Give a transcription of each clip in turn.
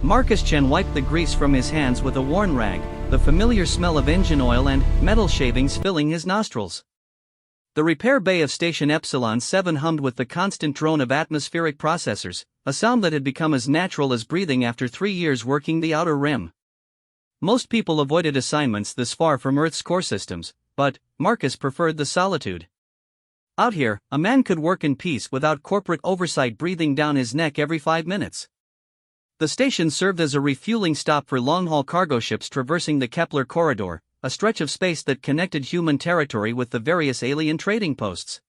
Marcus Chen wiped the grease from his hands with a worn rag, the familiar smell of engine oil and metal shavings filling his nostrils. The repair bay of Station Epsilon 7 hummed with the constant drone of atmospheric processors, a sound that had become as natural as breathing after 3 years working the outer rim. Most people avoided assignments this far from Earth's core systems, but Marcus preferred the solitude. Out here, a man could work in peace without corporate oversight breathing down his neck every 5 minutes. The station served as a refueling stop for long-haul cargo ships traversing the Kepler corridor, a stretch of space that connected human territory with the various alien trading posts.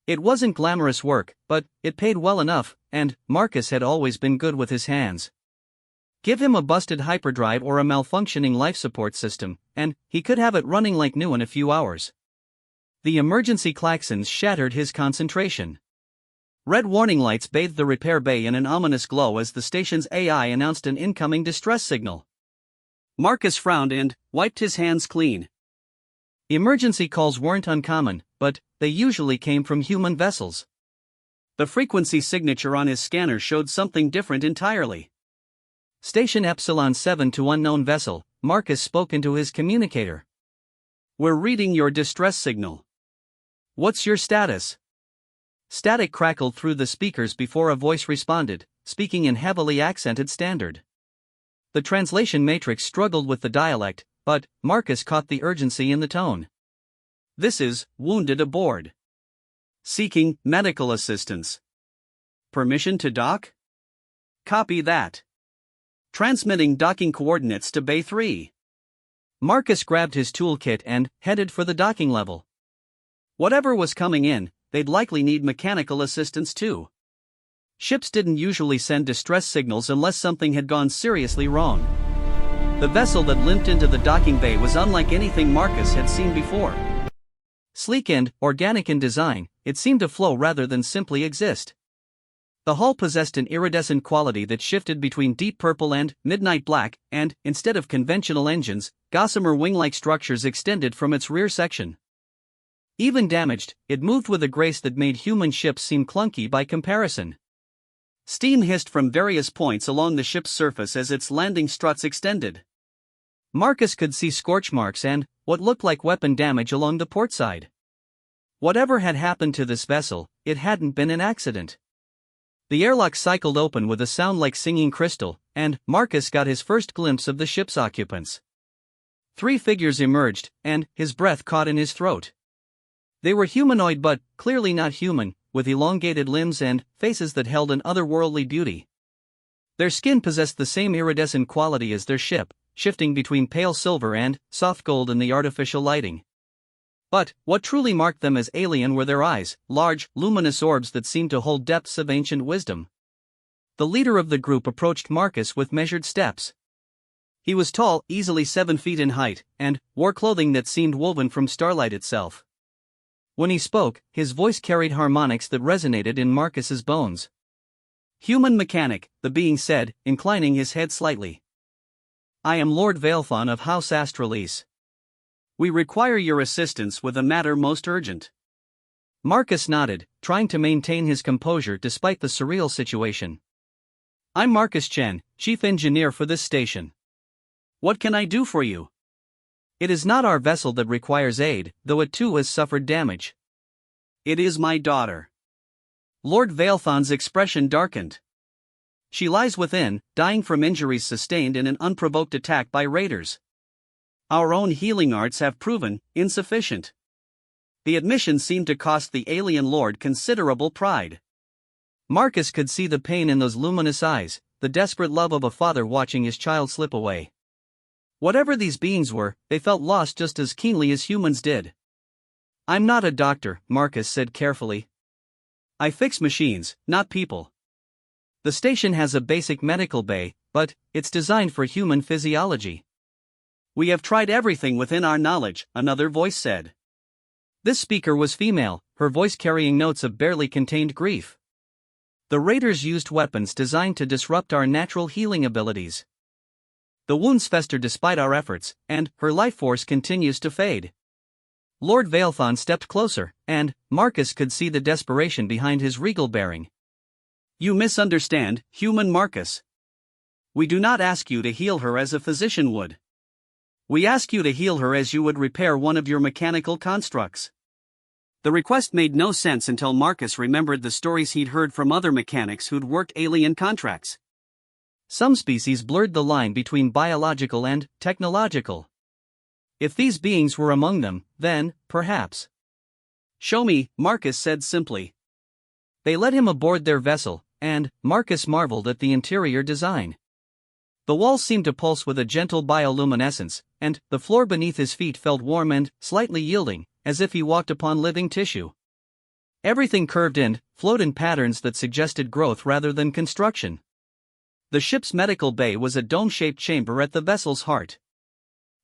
It wasn't glamorous work, but it paid well enough, and Marcus had always been good with his hands. Give him a busted hyperdrive or a malfunctioning life support system, and he could have it running like new in a few hours. The emergency klaxons shattered his concentration. Red warning lights bathed the repair bay in an ominous glow as the station's AI announced an incoming distress signal. Marcus frowned and wiped his hands clean. Emergency calls weren't uncommon, but they usually came from human vessels. The frequency signature on his scanner showed something different entirely. Station Epsilon 7 to unknown vessel, Marcus spoke into his communicator. We're reading your distress signal. What's your status? Static crackled through the speakers before a voice responded, speaking in heavily accented standard. The translation matrix struggled with the dialect, but Marcus caught the urgency in the tone. This is, wounded aboard. Seeking medical assistance. Permission to dock? Copy that. Transmitting docking coordinates to Bay 3. Marcus grabbed his toolkit and headed for the docking level. Whatever was coming in, they'd likely need mechanical assistance too. Ships didn't usually send distress signals unless something had gone seriously wrong. The vessel that limped into the docking bay was unlike anything Marcus had seen before. Sleek and organic in design, it seemed to flow rather than simply exist. The hull possessed an iridescent quality that shifted between deep purple and midnight black, and, instead of conventional engines, gossamer wing-like structures extended from its rear section. Even damaged, it moved with a grace that made human ships seem clunky by comparison. Steam hissed from various points along the ship's surface as its landing struts extended. Marcus could see scorch marks and what looked like weapon damage along the port side. Whatever had happened to this vessel, it hadn't been an accident. The airlock cycled open with a sound like singing crystal, and Marcus got his first glimpse of the ship's occupants. 3 figures emerged, and his breath caught in his throat. They were humanoid but clearly not human, with elongated limbs and faces that held an otherworldly beauty. Their skin possessed the same iridescent quality as their ship, shifting between pale silver and soft gold in the artificial lighting. But what truly marked them as alien were their eyes, large, luminous orbs that seemed to hold depths of ancient wisdom. The leader of the group approached Marcus with measured steps. He was tall, easily 7 feet in height, and wore clothing that seemed woven from starlight itself. When he spoke, his voice carried harmonics that resonated in Marcus's bones. Human mechanic, the being said, inclining his head slightly. I am Lord Vailthon of House Astralis. We require your assistance with a matter most urgent. Marcus nodded, trying to maintain his composure despite the surreal situation. I'm Marcus Chen, chief engineer for this station. What can I do for you? It is not our vessel that requires aid, though it too has suffered damage. It is my daughter. Lord Vailthon's expression darkened. She lies within, dying from injuries sustained in an unprovoked attack by raiders. Our own healing arts have proven insufficient. The admission seemed to cost the alien lord considerable pride. Marcus could see the pain in those luminous eyes, the desperate love of a father watching his child slip away. Whatever these beings were, they felt lost just as keenly as humans did. I'm not a doctor, Marcus said carefully. I fix machines, not people. The station has a basic medical bay, but it's designed for human physiology. We have tried everything within our knowledge, another voice said. This speaker was female, her voice carrying notes of barely contained grief. The raiders used weapons designed to disrupt our natural healing abilities. The wounds fester despite our efforts, and her life force continues to fade. Lord Vailthon stepped closer, and Marcus could see the desperation behind his regal bearing. You misunderstand, human Marcus. We do not ask you to heal her as a physician would. We ask you to heal her as you would repair one of your mechanical constructs. The request made no sense until Marcus remembered the stories he'd heard from other mechanics who'd worked alien contracts. Some species blurred the line between biological and technological. If these beings were among them, then, perhaps. "Show me," Marcus said simply. They led him aboard their vessel, and Marcus marveled at the interior design. The walls seemed to pulse with a gentle bioluminescence, and the floor beneath his feet felt warm and slightly yielding, as if he walked upon living tissue. Everything curved and flowed in patterns that suggested growth rather than construction. The ship's medical bay was a dome-shaped chamber at the vessel's heart.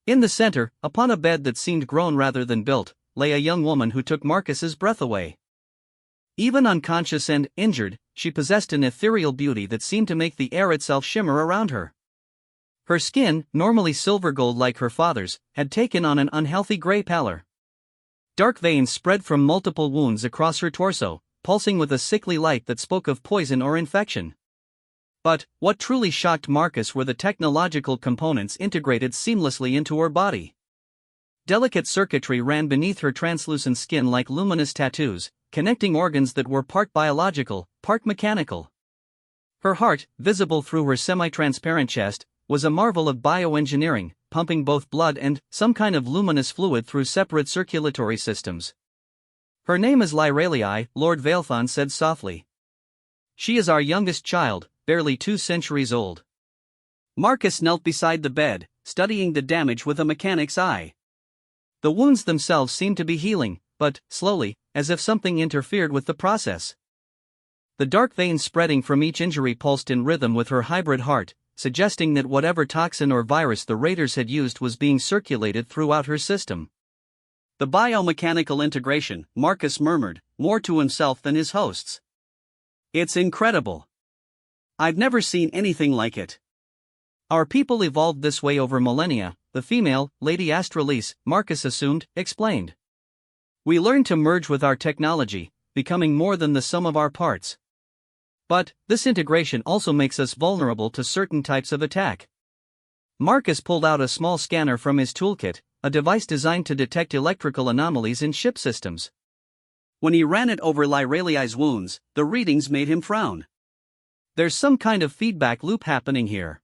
In the center, upon a bed that seemed grown rather than built, lay a young woman who took Marcus's breath away. Even unconscious and injured, she possessed an ethereal beauty that seemed to make the air itself shimmer around her. Her skin, normally silver gold like her father's, had taken on an unhealthy gray pallor. Dark veins spread from multiple wounds across her torso, pulsing with a sickly light that spoke of poison or infection. But what truly shocked Marcus were the technological components integrated seamlessly into her body. Delicate circuitry ran beneath her translucent skin like luminous tattoos, connecting organs that were part biological, part mechanical. Her heart, visible through her semi-transparent chest, was a marvel of bioengineering, pumping both blood and some kind of luminous fluid through separate circulatory systems. "Her name is Lyralii," Lord Vailthon said softly. "She is our youngest child, barely 2 centuries old." Marcus knelt beside the bed, studying the damage with a mechanic's eye. The wounds themselves seemed to be healing, but slowly, as if something interfered with the process. The dark veins spreading from each injury pulsed in rhythm with her hybrid heart, suggesting that whatever toxin or virus the raiders had used was being circulated throughout her system. "The biomechanical integration," Marcus murmured, more to himself than his hosts. "It's incredible. I've never seen anything like it. Our people evolved this way over millennia," the female, Lady Astralis, Marcus assumed, explained. "We learned to merge with our technology, becoming more than the sum of our parts. But this integration also makes us vulnerable to certain types of attack." Marcus pulled out a small scanner from his toolkit, a device designed to detect electrical anomalies in ship systems. When he ran it over Lyralii's wounds, the readings made him frown. "There's some kind of feedback loop happening here.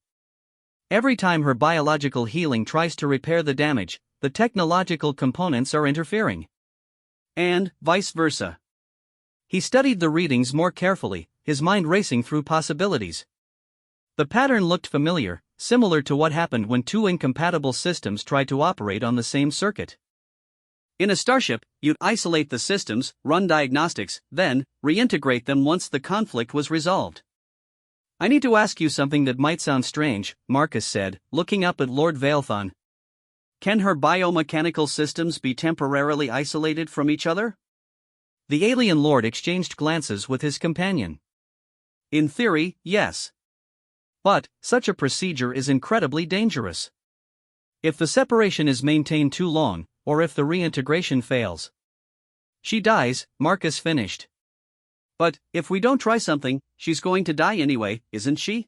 Every time her biological healing tries to repair the damage, the technological components are interfering. And vice versa." He studied the readings more carefully, his mind racing through possibilities. The pattern looked familiar, similar to what happened when two incompatible systems tried to operate on the same circuit. In a starship, you'd isolate the systems, run diagnostics, then reintegrate them once the conflict was resolved. "I need to ask you something that might sound strange," Marcus said, looking up at Lord Vailthon. "Can her biomechanical systems be temporarily isolated from each other?" The alien lord exchanged glances with his companion. "In theory, yes. But such a procedure is incredibly dangerous. If the separation is maintained too long, or if the reintegration fails, she dies," Marcus finished. "But if we don't try something, she's going to die anyway, isn't she?"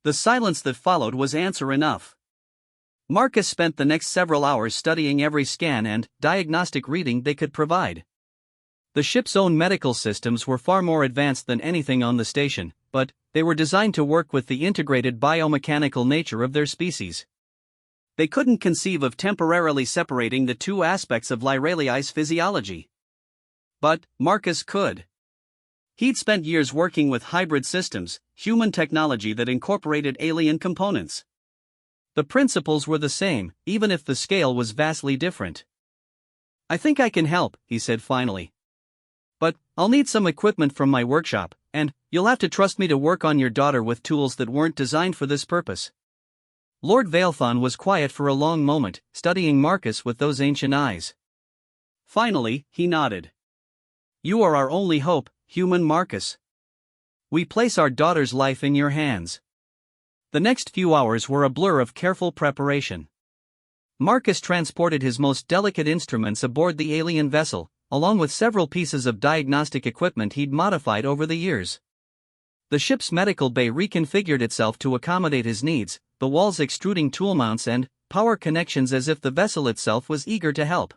The silence that followed was answer enough. Marcus spent the next several hours studying every scan and diagnostic reading they could provide. The ship's own medical systems were far more advanced than anything on the station, but they were designed to work with the integrated biomechanical nature of their species. They couldn't conceive of temporarily separating the two aspects of Lyralii's physiology. But Marcus could. He'd spent years working with hybrid systems, human technology that incorporated alien components. The principles were the same, even if the scale was vastly different. "I think I can help," he said finally. "But I'll need some equipment from my workshop, and you'll have to trust me to work on your daughter with tools that weren't designed for this purpose." Lord Vailthon was quiet for a long moment, studying Marcus with those ancient eyes. Finally, he nodded. "You are our only hope, human Marcus. We place our daughter's life in your hands." The next few hours were a blur of careful preparation. Marcus transported his most delicate instruments aboard the alien vessel, along with several pieces of diagnostic equipment he'd modified over the years. The The ship's medical bay reconfigured itself to accommodate his needs, the walls extruding tool mounts and power connections as if the vessel itself was eager to help.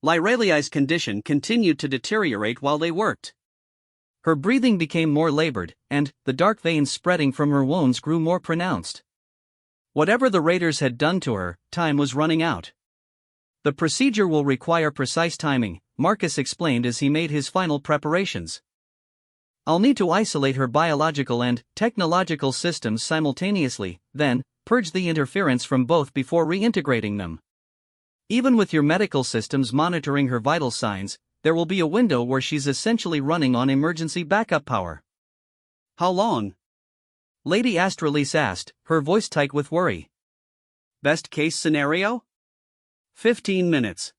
Lyreliai's condition continued to deteriorate while they worked. Her breathing became more labored, and the dark veins spreading from her wounds grew more pronounced. Whatever the raiders had done to her, time was running out. The procedure will require precise timing, Marcus explained as he made his final preparations. I'll need to isolate her biological and technological systems simultaneously, then purge the interference from both before reintegrating them. Even with your medical systems monitoring her vital signs, there will be a window where she's essentially running on emergency backup power. How long? Lady Astralis asked, her voice tight with worry. Best case scenario? 15 minutes.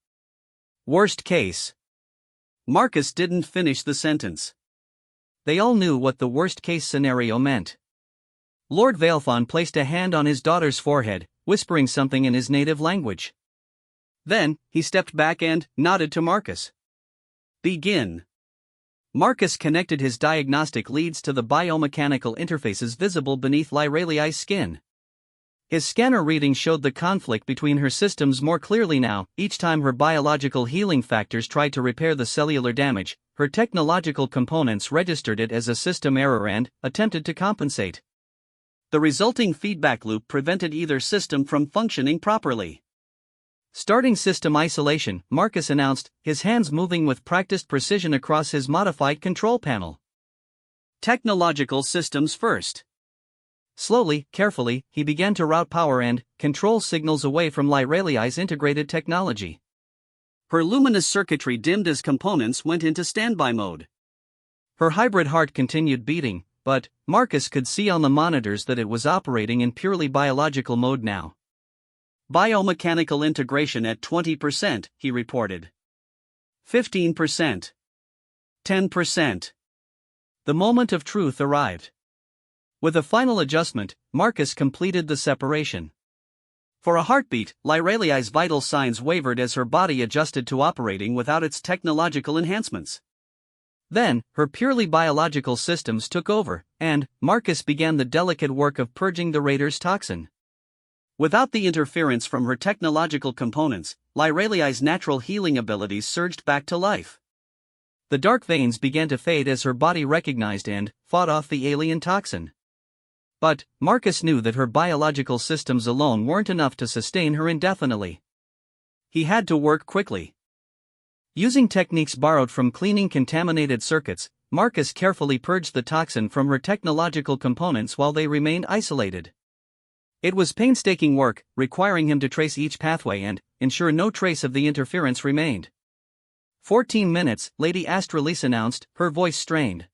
Worst case. Marcus didn't finish the sentence. They all knew what the worst-case scenario meant. Lord Vailthon placed a hand on his daughter's forehead, whispering something in his native language. Then, he stepped back and nodded to Marcus. Begin. Marcus connected his diagnostic leads to the biomechanical interfaces visible beneath Lyreliai's skin. His scanner reading showed the conflict between her systems more clearly now. Each time her biological healing factors tried to repair the cellular damage, her technological components registered it as a system error and attempted to compensate. The resulting feedback loop prevented either system from functioning properly. Starting system isolation, Marcus announced, his hands moving with practiced precision across his modified control panel. Technological systems first. Slowly, carefully, he began to route power and control signals away from Lyreliai's integrated technology. Her luminous circuitry dimmed as components went into standby mode. Her hybrid heart continued beating, but Marcus could see on the monitors that it was operating in purely biological mode now. Biomechanical integration at 20%, he reported. 15%. 10%. The moment of truth arrived. With a final adjustment, Marcus completed the separation. For a heartbeat, Lyreliai's vital signs wavered as her body adjusted to operating without its technological enhancements. Then, her purely biological systems took over, and Marcus began the delicate work of purging the Raider's toxin. Without the interference from her technological components, Lyreliai's natural healing abilities surged back to life. The dark veins began to fade as her body recognized and fought off the alien toxin. But Marcus knew that her biological systems alone weren't enough to sustain her indefinitely. He had to work quickly. Using techniques borrowed from cleaning contaminated circuits, Marcus carefully purged the toxin from her technological components while they remained isolated. It was painstaking work, requiring him to trace each pathway and ensure no trace of the interference remained. 14 minutes, Lady Astralis announced, her voice strained.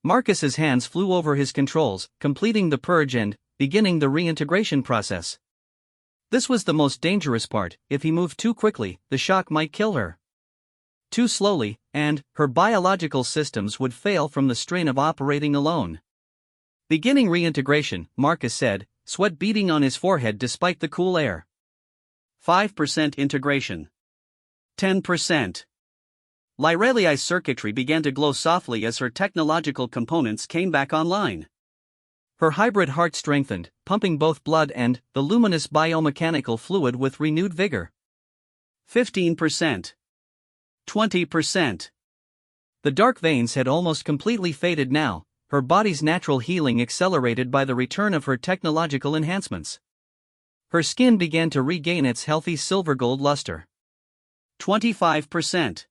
Marcus's hands flew over his controls, completing the purge and beginning the reintegration process. This was the most dangerous part. If he moved too quickly, the shock might kill her. Too slowly, and her biological systems would fail from the strain of operating alone. Beginning reintegration, Marcus said, sweat beading on his forehead despite the cool air. 5% integration. 10%. Lyreliai's circuitry began to glow softly as her technological components came back online. Her hybrid heart strengthened, pumping both blood and the luminous biomechanical fluid with renewed vigor. 15%. 20%. The dark veins had almost completely faded now, her body's natural healing accelerated by the return of her technological enhancements. Her skin began to regain its healthy silver-gold luster. 25%.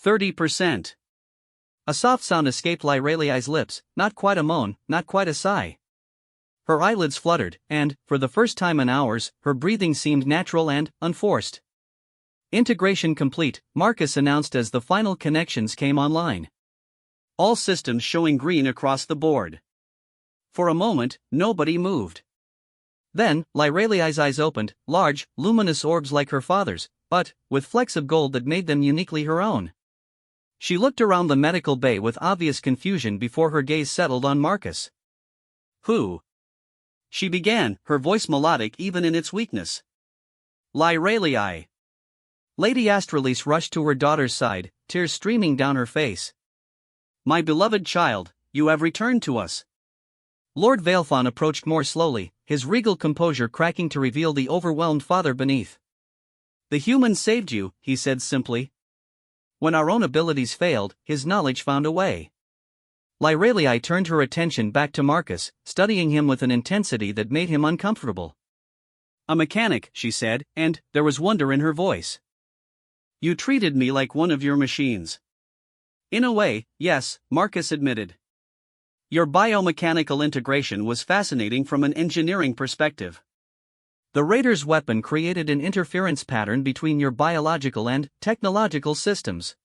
30%. A soft sound escaped Lyreliai's lips, not quite a moan, not quite a sigh. Her eyelids fluttered, and, for the first time in hours, her breathing seemed natural and unforced. Integration complete, Marcus announced as the final connections came online. All systems showing green across the board. For a moment, nobody moved. Then, Lyreliai's eyes opened, large, luminous orbs like her father's, but with flecks of gold that made them uniquely her own. She looked around the medical bay with obvious confusion before her gaze settled on Marcus. Who? She began, her voice melodic even in its weakness. Lyreliai. Lady Astralis rushed to her daughter's side, tears streaming down her face. My beloved child, you have returned to us. Lord Vailthon approached more slowly, his regal composure cracking to reveal the overwhelmed father beneath. The humans saved you, he said simply. When our own abilities failed, his knowledge found a way. Lyralii turned her attention back to Marcus, studying him with an intensity that made him uncomfortable. A mechanic, she said, and there was wonder in her voice. You treated me like one of your machines. In a way, yes, Marcus admitted. Your biomechanical integration was fascinating from an engineering perspective. The Raider's weapon created an interference pattern between your biological and technological systems.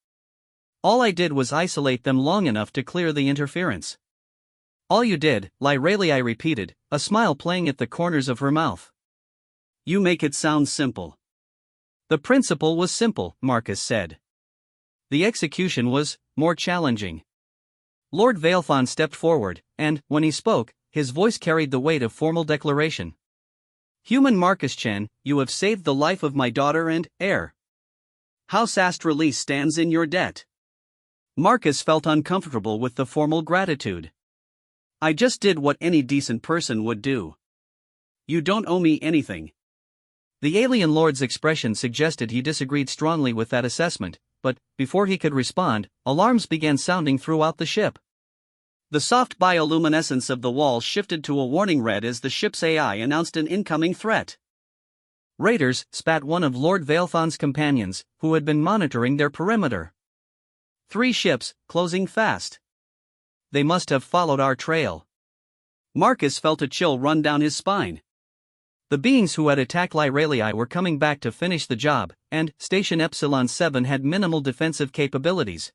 All I did was isolate them long enough to clear the interference. All you did, Lyralii repeated, a smile playing at the corners of her mouth. You make it sound simple. The principle was simple, Marcus said. The execution was more challenging. Lord Vailthon stepped forward, and, when he spoke, his voice carried the weight of formal declaration. Human Marcus Chen, you have saved the life of my daughter and heir. House Astralis stands in your debt. Marcus felt uncomfortable with the formal gratitude. I just did what any decent person would do. You don't owe me anything. The alien lord's expression suggested he disagreed strongly with that assessment, but, before he could respond, alarms began sounding throughout the ship. The soft bioluminescence of the walls shifted to a warning red as the ship's AI announced an incoming threat. Raiders, spat one of Lord Vailthon's companions, who had been monitoring their perimeter. 3 ships, closing fast. They must have followed our trail. Marcus felt a chill run down his spine. The beings who had attacked Lyralii were coming back to finish the job, and Station Epsilon 7 had minimal defensive capabilities.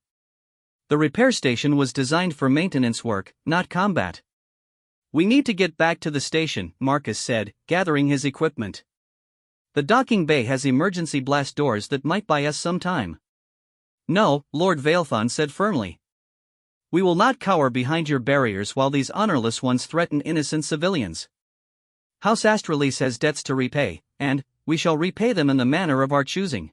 The repair station was designed for maintenance work, not combat. We need to get back to the station, Marcus said, gathering his equipment. The docking bay has emergency blast doors that might buy us some time. No, Lord Vailthon said firmly. We will not cower behind your barriers while these honorless ones threaten innocent civilians. House Astralis has debts to repay, and we shall repay them in the manner of our choosing.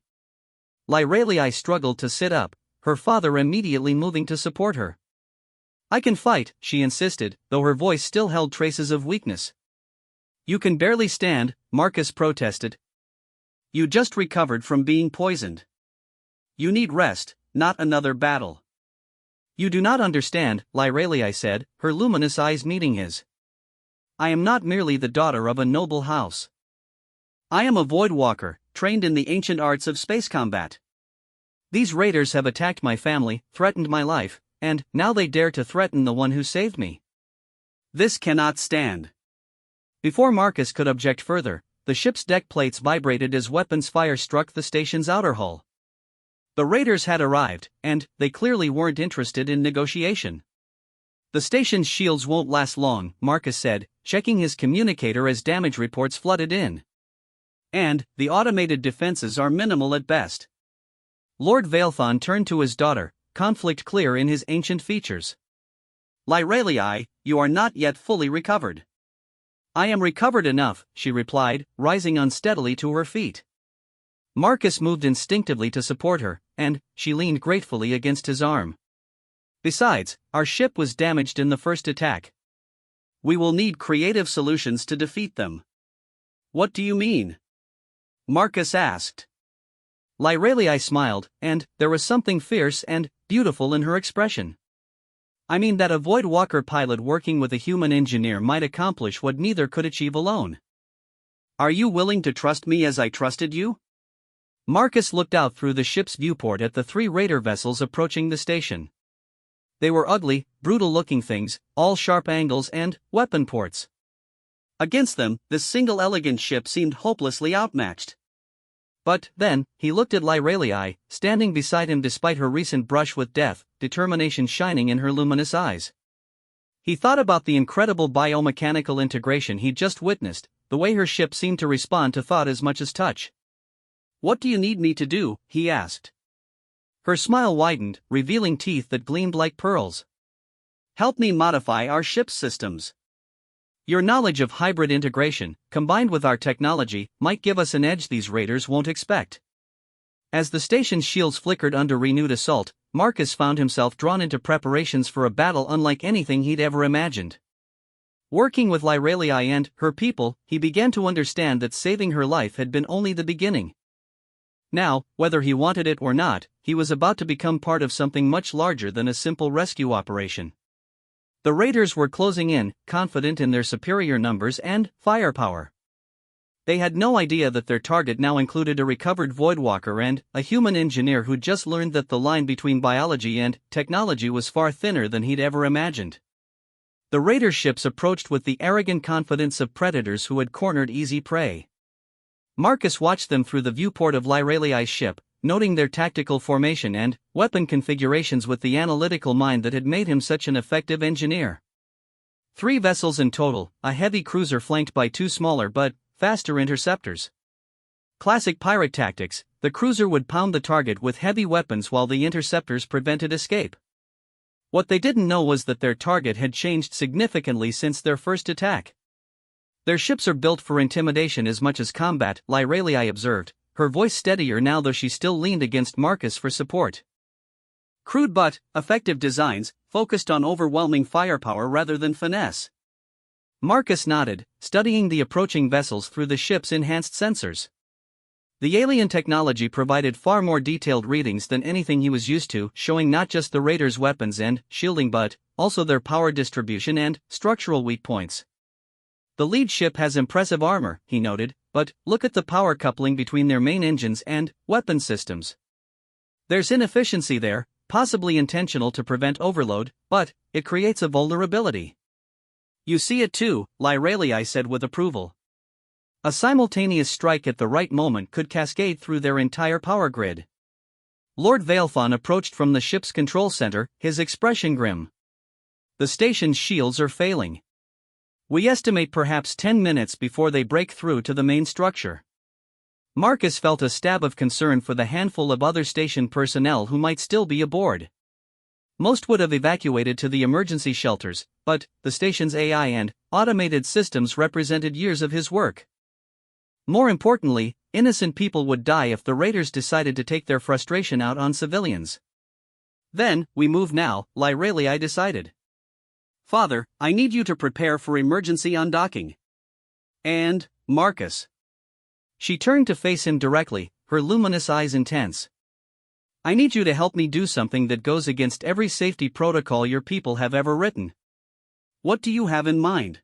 Lyralii struggled to sit up, her father immediately moving to support her. I can fight, she insisted, though her voice still held traces of weakness. You can barely stand, Marcus protested. You just recovered from being poisoned. You need rest, not another battle. You do not understand, Lyralii said, her luminous eyes meeting his. I am not merely the daughter of a noble house. I am a Voidwalker, trained in the ancient arts of space combat. These raiders have attacked my family, threatened my life, and now they dare to threaten the one who saved me. This cannot stand. Before Marcus could object further, the ship's deck plates vibrated as weapons fire struck the station's outer hull. The raiders had arrived, and they clearly weren't interested in negotiation. The station's shields won't last long, Marcus said, checking his communicator as damage reports flooded in. And the automated defenses are minimal at best. Lord Vailthon turned to his daughter, conflict clear in his ancient features. Lyralii, you are not yet fully recovered. I am recovered enough, she replied, rising unsteadily to her feet. Marcus moved instinctively to support her, and she leaned gratefully against his arm. Besides, our ship was damaged in the first attack. We will need creative solutions to defeat them. What do you mean? Marcus asked. Lyralii smiled, and there was something fierce and beautiful in her expression. I mean that a Voidwalker pilot working with a human engineer might accomplish what neither could achieve alone. Are you willing to trust me as I trusted you? Marcus looked out through the ship's viewport at the 3 raider vessels approaching the station. They were ugly, brutal-looking things, all sharp angles and weapon ports. Against them, this single elegant ship seemed hopelessly outmatched. But then, he looked at Lyralii, standing beside him despite her recent brush with death, determination shining in her luminous eyes. He thought about the incredible biomechanical integration he'd just witnessed, the way her ship seemed to respond to thought as much as touch. What do you need me to do? He asked. Her smile widened, revealing teeth that gleamed like pearls. Help me modify our ship's systems. Your knowledge of hybrid integration, combined with our technology, might give us an edge these raiders won't expect. As the station's shields flickered under renewed assault, Marcus found himself drawn into preparations for a battle unlike anything he'd ever imagined. Working with Lyralii and her people, he began to understand that saving her life had been only the beginning. Now, whether he wanted it or not, he was about to become part of something much larger than a simple rescue operation. The raiders were closing in, confident in their superior numbers and firepower. They had no idea that their target now included a recovered Voidwalker and a human engineer who'd just learned that the line between biology and technology was far thinner than he'd ever imagined. The raider ships approached with the arrogant confidence of predators who had cornered easy prey. Marcus watched them through the viewport of Lyralii's ship, noting their tactical formation and weapon configurations with the analytical mind that had made him such an effective engineer. 3 vessels in total, a heavy cruiser flanked by 2 smaller but faster interceptors. Classic pirate tactics, the cruiser would pound the target with heavy weapons while the interceptors prevented escape. What they didn't know was that their target had changed significantly since their first attack. Their ships are built for intimidation as much as combat, Lyralii observed, her voice steadier now though she still leaned against Marcus for support. Crude but effective designs, focused on overwhelming firepower rather than finesse. Marcus nodded, studying the approaching vessels through the ship's enhanced sensors. The alien technology provided far more detailed readings than anything he was used to, showing not just the raiders' weapons and shielding but also their power distribution and structural weak points. The lead ship has impressive armor, he noted, but look at the power coupling between their main engines and weapon systems. There's inefficiency there, possibly intentional to prevent overload, but it creates a vulnerability. You see it too, Lyralii said with approval. A simultaneous strike at the right moment could cascade through their entire power grid. Lord Veilfon approached from the ship's control center, his expression grim. The station's shields are failing. We estimate perhaps 10 minutes before they break through to the main structure. Marcus felt a stab of concern for the handful of other station personnel who might still be aboard. Most would have evacuated to the emergency shelters, but the station's AI and automated systems represented years of his work. More importantly, innocent people would die if the raiders decided to take their frustration out on civilians. Then, we move now, Lyralii decided. Father, I need you to prepare for emergency undocking. And, Marcus. She turned to face him directly, her luminous eyes intense. I need you to help me do something that goes against every safety protocol your people have ever written. What do you have in mind?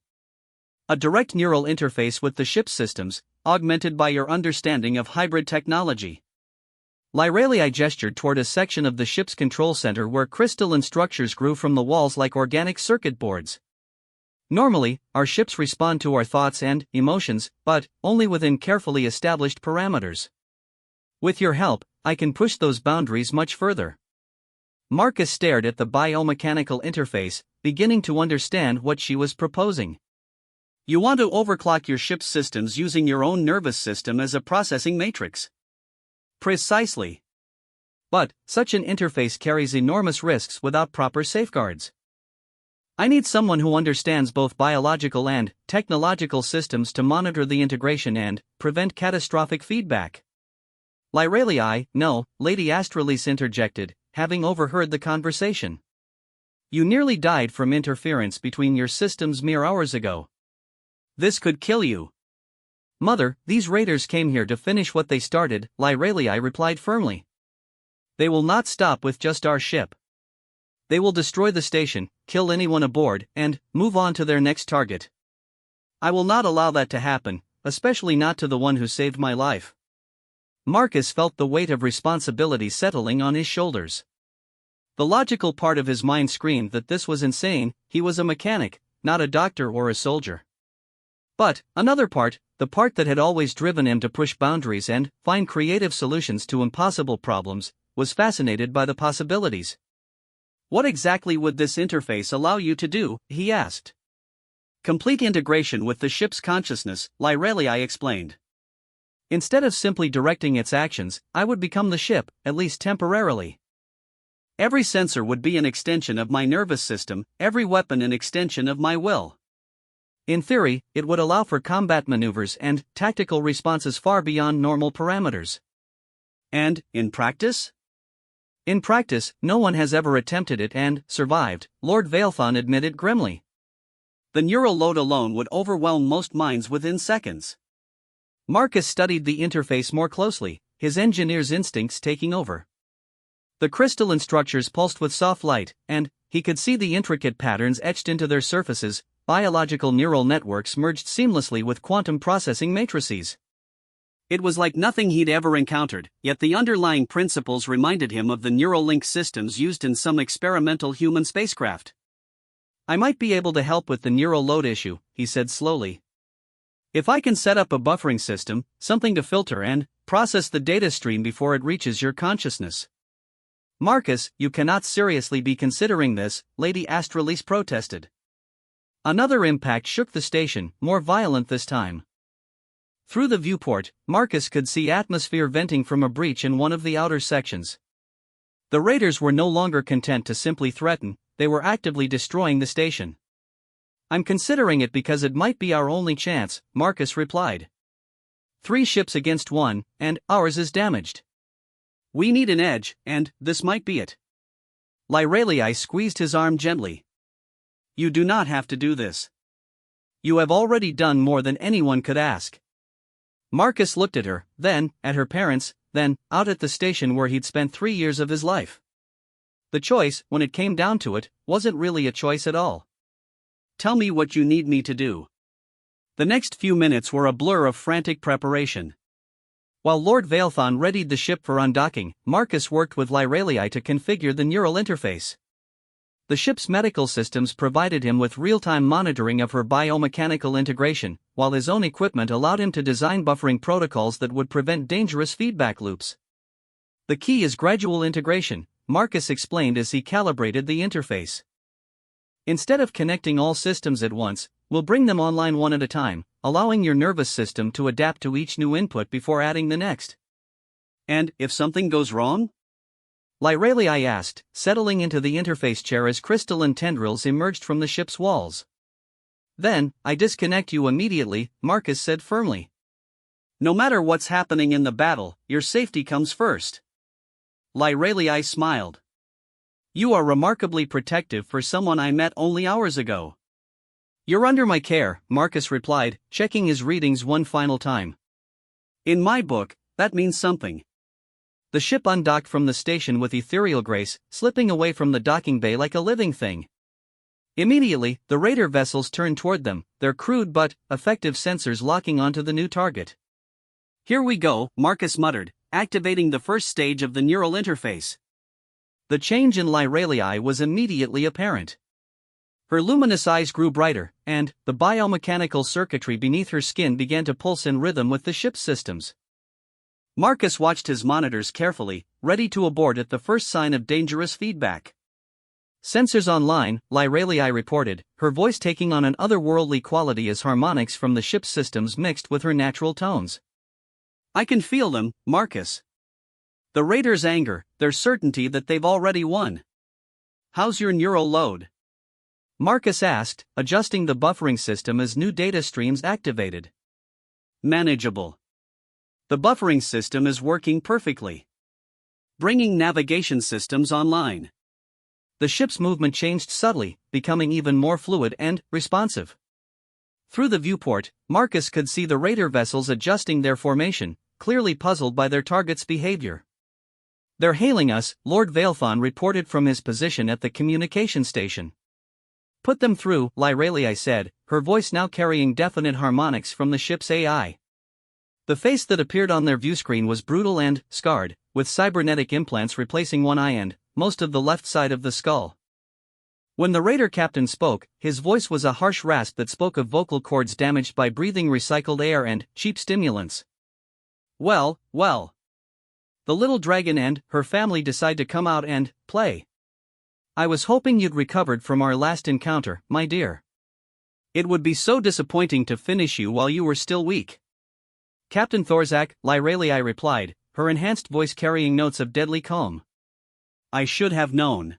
A direct neural interface with the ship's systems, augmented by your understanding of hybrid technology. Lyralii gestured toward a section of the ship's control center where crystalline structures grew from the walls like organic circuit boards. Normally, our ships respond to our thoughts and emotions, but only within carefully established parameters. With your help, I can push those boundaries much further. Marcus stared at the biomechanical interface, beginning to understand what she was proposing. You want to overclock your ship's systems using your own nervous system as a processing matrix. Precisely. But such an interface carries enormous risks without proper safeguards. I need someone who understands both biological and technological systems to monitor the integration and prevent catastrophic feedback. Lyralii, no, Lady Astralis interjected, having overheard the conversation. You nearly died from interference between your systems mere hours ago. This could kill you. Mother, these raiders came here to finish what they started, Lyralii replied firmly. They will not stop with just our ship. They will destroy the station, kill anyone aboard, and move on to their next target. I will not allow that to happen, especially not to the one who saved my life. Marcus felt the weight of responsibility settling on his shoulders. The logical part of his mind screamed that this was insane. He was a mechanic, not a doctor or a soldier. But another part, the part that had always driven him to push boundaries and find creative solutions to impossible problems, was fascinated by the possibilities. What exactly would this interface allow you to do? He asked. Complete integration with the ship's consciousness, Lyralii explained. Instead of simply directing its actions, I would become the ship, at least temporarily. Every sensor would be an extension of my nervous system, every weapon an extension of my will. In theory, it would allow for combat maneuvers and tactical responses far beyond normal parameters. And, in practice? In practice, no one has ever attempted it and survived, Lord Vailthon admitted grimly. The neural load alone would overwhelm most minds within seconds. Marcus studied the interface more closely, his engineer's instincts taking over. The crystalline structures pulsed with soft light, and he could see the intricate patterns etched into their surfaces. Biological neural networks merged seamlessly with quantum processing matrices. It was like nothing he'd ever encountered, yet the underlying principles reminded him of the neural link systems used in some experimental human spacecraft. I might be able to help with the neural load issue, he said slowly. If I can set up a buffering system, something to filter and process the data stream before it reaches your consciousness. Marcus, you cannot seriously be considering this, Lady Astralis protested. Another impact shook the station, more violent this time. Through the viewport, Marcus could see atmosphere venting from a breach in one of the outer sections. The raiders were no longer content to simply threaten, they were actively destroying the station. I'm considering it because it might be our only chance, Marcus replied. 3 ships against 1, and ours is damaged. We need an edge, and this might be it. Lyralii squeezed his arm gently. You do not have to do this. You have already done more than anyone could ask. Marcus looked at her, then, at her parents, then, out at the station where he'd spent 3 years of his life. The choice, when it came down to it, wasn't really a choice at all. Tell me what you need me to do. The next few minutes were a blur of frantic preparation. While Lord Vailthon readied the ship for undocking, Marcus worked with Lyralii to configure the neural interface. The ship's medical systems provided him with real-time monitoring of her biomechanical integration, while his own equipment allowed him to design buffering protocols that would prevent dangerous feedback loops. The key is gradual integration, Marcus explained as he calibrated the interface. Instead of connecting all systems at once, we'll bring them online one at a time, allowing your nervous system to adapt to each new input before adding the next. And if something goes wrong? Lyralii asked, settling into the interface chair as crystalline tendrils emerged from the ship's walls. Then, I disconnect you immediately, Marcus said firmly. No matter what's happening in the battle, your safety comes first. Lyralii smiled. You are remarkably protective for someone I met only hours ago. You're under my care, Marcus replied, checking his readings one final time. In my book, that means something. The ship undocked from the station with ethereal grace, slipping away from the docking bay like a living thing. Immediately, the raider vessels turned toward them, their crude but effective sensors locking onto the new target. Here we go, Marcus muttered, activating the first stage of the neural interface. The change in Lyralii was immediately apparent. Her luminous eyes grew brighter, and the biomechanical circuitry beneath her skin began to pulse in rhythm with the ship's systems. Marcus watched his monitors carefully, ready to abort at the first sign of dangerous feedback. Sensors online, Lyralii reported, her voice taking on an otherworldly quality as harmonics from the ship's systems mixed with her natural tones. I can feel them, Marcus. The raiders' anger, their certainty that they've already won. How's your neural load? Marcus asked, adjusting the buffering system as new data streams activated. Manageable. The buffering system is working perfectly. Bringing navigation systems online. The ship's movement changed subtly, becoming even more fluid and responsive. Through the viewport, Marcus could see the raider vessels adjusting their formation, clearly puzzled by their target's behavior. They're hailing us, Lord Vailthon reported from his position at the communication station. Put them through, Lyralii said, her voice now carrying definite harmonics from the ship's AI. The face that appeared on their viewscreen was brutal and scarred, with cybernetic implants replacing one eye and most of the left side of the skull. When the raider captain spoke, his voice was a harsh rasp that spoke of vocal cords damaged by breathing recycled air and cheap stimulants. Well. The little dragon and her family decide to come out and play. I was hoping you'd recovered from our last encounter, my dear. It would be so disappointing to finish you while you were still weak. Captain Thorzak, Lyralii replied, her enhanced voice carrying notes of deadly calm. I should have known.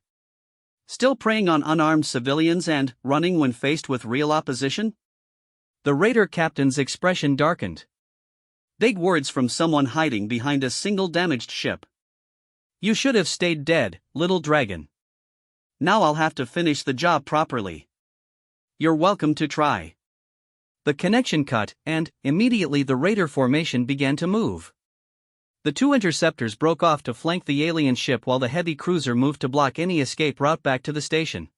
Still preying on unarmed civilians and running when faced with real opposition? The raider captain's expression darkened. Vague words from someone hiding behind a single damaged ship. You should have stayed dead, little dragon. Now I'll have to finish the job properly. You're welcome to try. The connection cut, and, immediately the raider formation began to move. The two interceptors broke off to flank the alien ship while the heavy cruiser moved to block any escape route back to the station.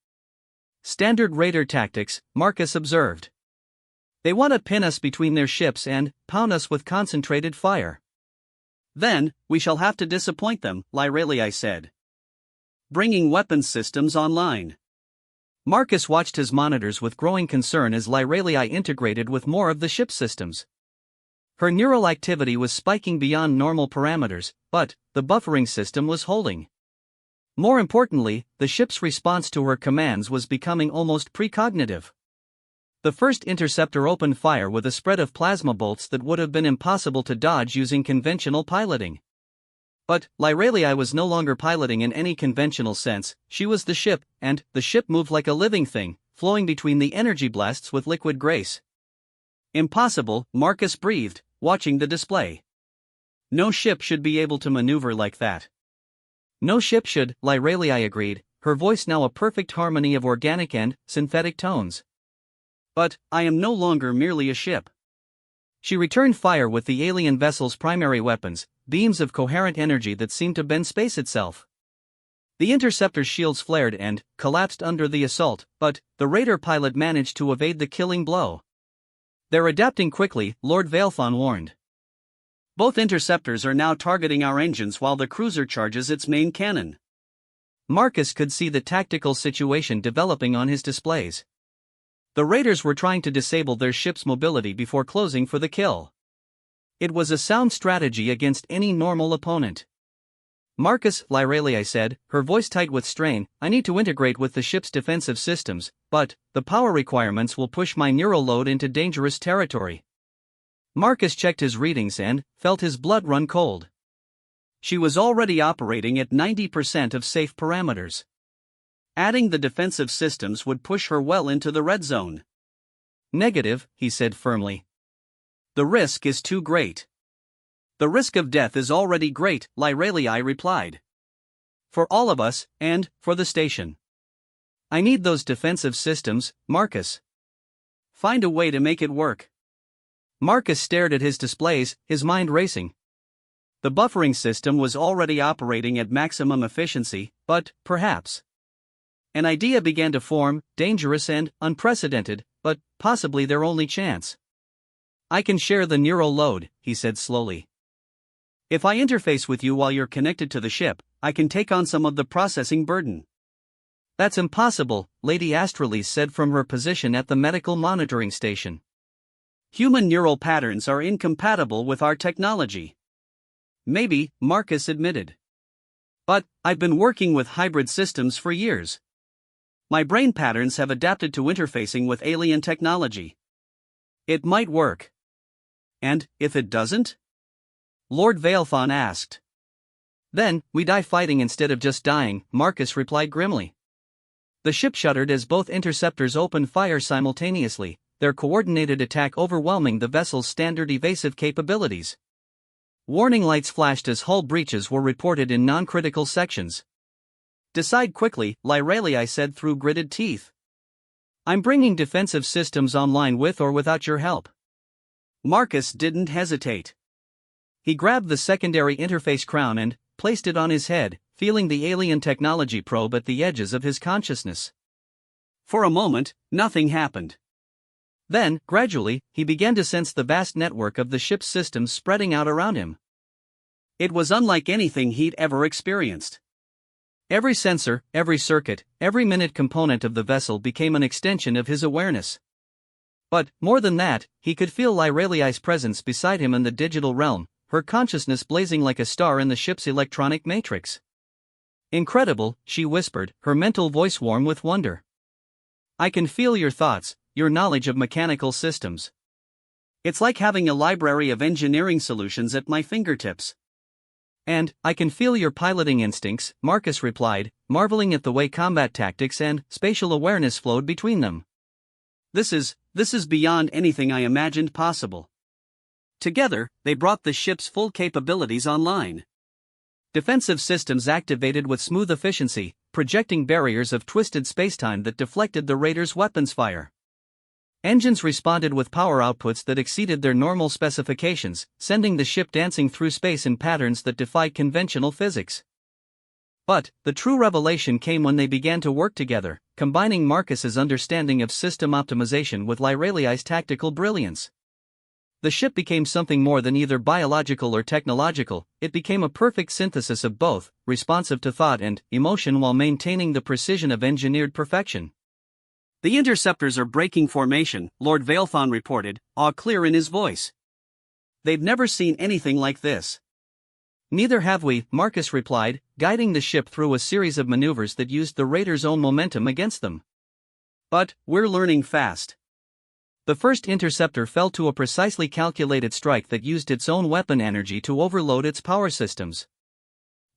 Standard raider tactics, Marcus observed. They want to pin us between their ships and pound us with concentrated fire. Then, we shall have to disappoint them, Lyralii said. Bringing weapons systems online. Marcus watched his monitors with growing concern as Lyralii integrated with more of the ship's systems. Her neural activity was spiking beyond normal parameters, but the buffering system was holding. More importantly, the ship's response to her commands was becoming almost precognitive. The first interceptor opened fire with a spread of plasma bolts that would have been impossible to dodge using conventional piloting. But Lyralii was no longer piloting in any conventional sense, she was the ship, and the ship moved like a living thing, flowing between the energy blasts with liquid grace. Impossible, Marcus breathed, watching the display. No ship should be able to maneuver like that. No ship should, Lyralii agreed, her voice now a perfect harmony of organic and synthetic tones. But, I am no longer merely a ship. She returned fire with the alien vessel's primary weapons, beams of coherent energy that seemed to bend space itself. The interceptor's shields flared and collapsed under the assault, but the raider pilot managed to evade the killing blow. They're adapting quickly, Lord Vailthon warned. Both interceptors are now targeting our engines while the cruiser charges its main cannon. Marcus could see the tactical situation developing on his displays. The raiders were trying to disable their ship's mobility before closing for the kill. It was a sound strategy against any normal opponent. Marcus, Lyralii said, her voice tight with strain, I need to integrate with the ship's defensive systems, but the power requirements will push my neural load into dangerous territory. Marcus checked his readings and felt his blood run cold. She was already operating at 90% of safe parameters. Adding the defensive systems would push her well into the red zone. Negative, he said firmly. The risk is too great. The risk of death is already great, Lyralii replied. For all of us, and for the station. I need those defensive systems, Marcus. Find a way to make it work. Marcus stared at his displays, his mind racing. The buffering system was already operating at maximum efficiency, but, perhaps. An idea began to form, dangerous and unprecedented, but possibly their only chance. I can share the neural load, he said slowly. If I interface with you while you're connected to the ship, I can take on some of the processing burden. That's impossible, Lady Astralis said from her position at the medical monitoring station. Human neural patterns are incompatible with our technology. Maybe, Marcus admitted. But, I've been working with hybrid systems for years. My brain patterns have adapted to interfacing with alien technology. It might work. And, if it doesn't? Lord Vailthon asked. Then, we die fighting instead of just dying, Marcus replied grimly. The ship shuddered as both interceptors opened fire simultaneously, their coordinated attack overwhelming the vessel's standard evasive capabilities. Warning lights flashed as hull breaches were reported in non-critical sections. Decide quickly, Lyralii said through gritted teeth. I'm bringing defensive systems online with or without your help. Marcus didn't hesitate. He grabbed the secondary interface crown and placed it on his head, feeling the alien technology probe at the edges of his consciousness. For a moment, nothing happened. Then, gradually, he began to sense the vast network of the ship's systems spreading out around him. It was unlike anything he'd ever experienced. Every sensor, every circuit, every minute component of the vessel became an extension of his awareness. But, more than that, he could feel Lyralii's presence beside him in the digital realm, her consciousness blazing like a star in the ship's electronic matrix. Incredible, she whispered, her mental voice warm with wonder. I can feel your thoughts, your knowledge of mechanical systems. It's like having a library of engineering solutions at my fingertips. And, I can feel your piloting instincts, Marcus replied, marveling at the way combat tactics and spatial awareness flowed between them. This is beyond anything I imagined possible. Together, they brought the ship's full capabilities online. Defensive systems activated with smooth efficiency, projecting barriers of twisted spacetime that deflected the raiders' weapons fire. Engines responded with power outputs that exceeded their normal specifications, sending the ship dancing through space in patterns that defied conventional physics. But the true revelation came when they began to work together, combining Marcus's understanding of system optimization with Lyraliai's tactical brilliance. The ship became something more than either biological or technological. It became a perfect synthesis of both, responsive to thought and emotion while maintaining the precision of engineered perfection. "The interceptors are breaking formation," Lord Vailthon reported, awe clear in his voice. "They've never seen anything like this." "Neither have we," Marcus replied, guiding the ship through a series of maneuvers that used the raiders' own momentum against them. "But we're learning fast." The first interceptor fell to a precisely calculated strike that used its own weapon energy to overload its power systems.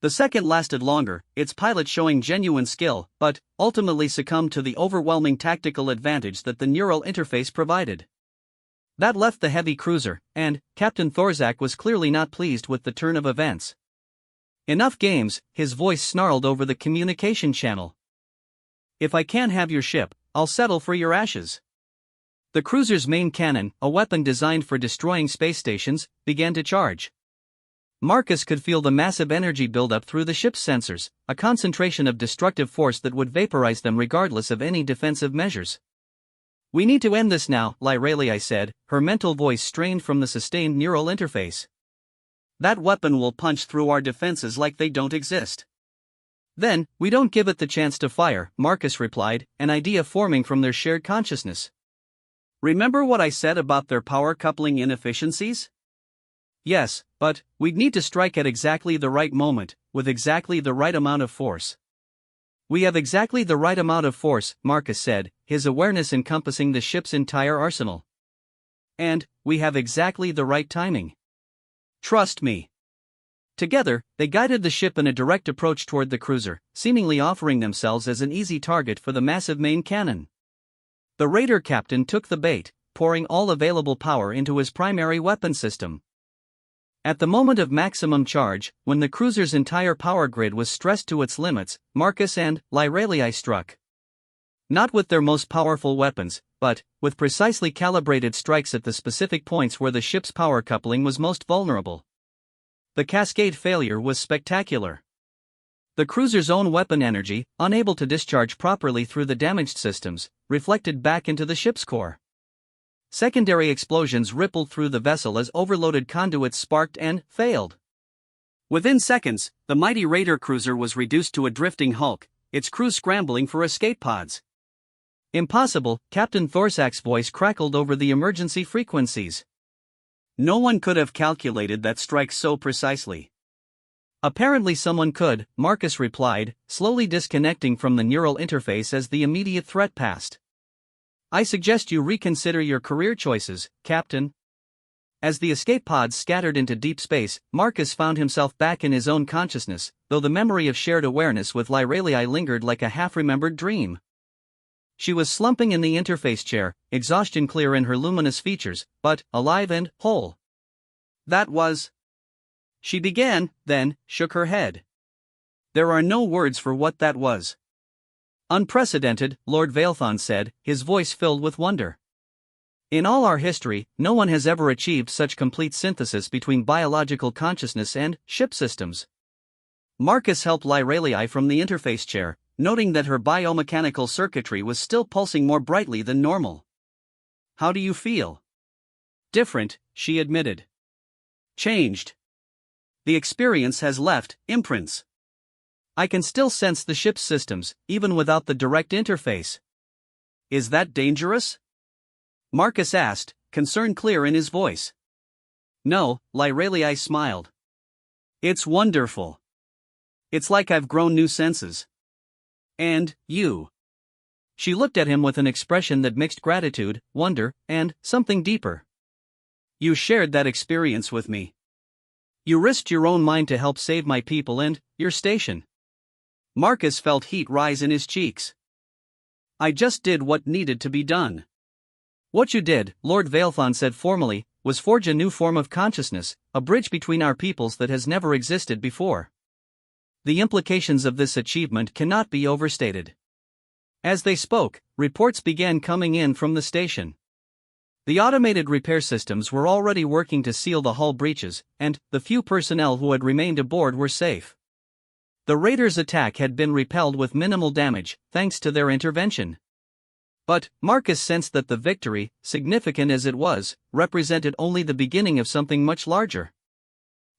The second lasted longer, its pilot showing genuine skill, but ultimately succumbed to the overwhelming tactical advantage that the neural interface provided. That left the heavy cruiser, and Captain Thorzak was clearly not pleased with the turn of events. "Enough games," his voice snarled over the communication channel. "If I can't have your ship, I'll settle for your ashes." The cruiser's main cannon, a weapon designed for destroying space stations, began to charge. Marcus could feel the massive energy buildup through the ship's sensors, a concentration of destructive force that would vaporize them regardless of any defensive measures. "We need to end this now," Lyraliai said, her mental voice strained from the sustained neural interface. "That weapon will punch through our defenses like they don't exist." "Then, we don't give it the chance to fire," Marcus replied, an idea forming from their shared consciousness. "Remember what I said about their power coupling inefficiencies?" "Yes, but we'd need to strike at exactly the right moment, with exactly the right amount of force." "We have exactly the right amount of force," Marcus said, his awareness encompassing the ship's entire arsenal. "And we have exactly the right timing. Trust me." Together, they guided the ship in a direct approach toward the cruiser, seemingly offering themselves as an easy target for the massive main cannon. The raider captain took the bait, pouring all available power into his primary weapon system. At the moment of maximum charge, when the cruiser's entire power grid was stressed to its limits, Marcus and Lyraliai struck. Not with their most powerful weapons, but with precisely calibrated strikes at the specific points where the ship's power coupling was most vulnerable. The cascade failure was spectacular. The cruiser's own weapon energy, unable to discharge properly through the damaged systems, reflected back into the ship's core. Secondary explosions rippled through the vessel as overloaded conduits sparked and failed. Within seconds, the mighty raider cruiser was reduced to a drifting hulk, its crew scrambling for escape pods. "Impossible," Captain Thorzak's voice crackled over the emergency frequencies. "No one could have calculated that strike so precisely." "Apparently someone could," Marcus replied, slowly disconnecting from the neural interface as the immediate threat passed. "I suggest you reconsider your career choices, Captain." As the escape pods scattered into deep space, Marcus found himself back in his own consciousness, though the memory of shared awareness with Lyraliai lingered like a half-remembered dream. She was slumping in the interface chair, exhaustion clear in her luminous features, but alive and whole. "That was..." she began, then shook her head. "There are no words for what that was." "Unprecedented," Lord Vailthon said, his voice filled with wonder. "In all our history, no one has ever achieved such complete synthesis between biological consciousness and ship systems." Marcus helped Lyraliai from the interface chair, noting that her biomechanical circuitry was still pulsing more brightly than normal. "How do you feel?" "Different," she admitted. "Changed. The experience has left imprints." "I can still sense the ship's systems, even without the direct interface." "Is that dangerous?" Marcus asked, concern clear in his voice. "No," Lyraliai smiled. "It's wonderful. It's like I've grown new senses. And you." She looked at him with an expression that mixed gratitude, wonder, and something deeper. "You shared that experience with me. You risked your own mind to help save my people and your station." Marcus felt heat rise in his cheeks. "I just did what needed to be done." "What you did," Lord Vailthon said formally, was forge a new form of consciousness, a bridge between our peoples that has never existed before. The implications of this achievement cannot be overstated. As they spoke, reports began coming in from the station. The automated repair systems were already working to seal the hull breaches, and the few personnel who had remained aboard were safe. The raiders' attack had been repelled with minimal damage, thanks to their intervention. But Marcus sensed that the victory, significant as it was, represented only the beginning of something much larger.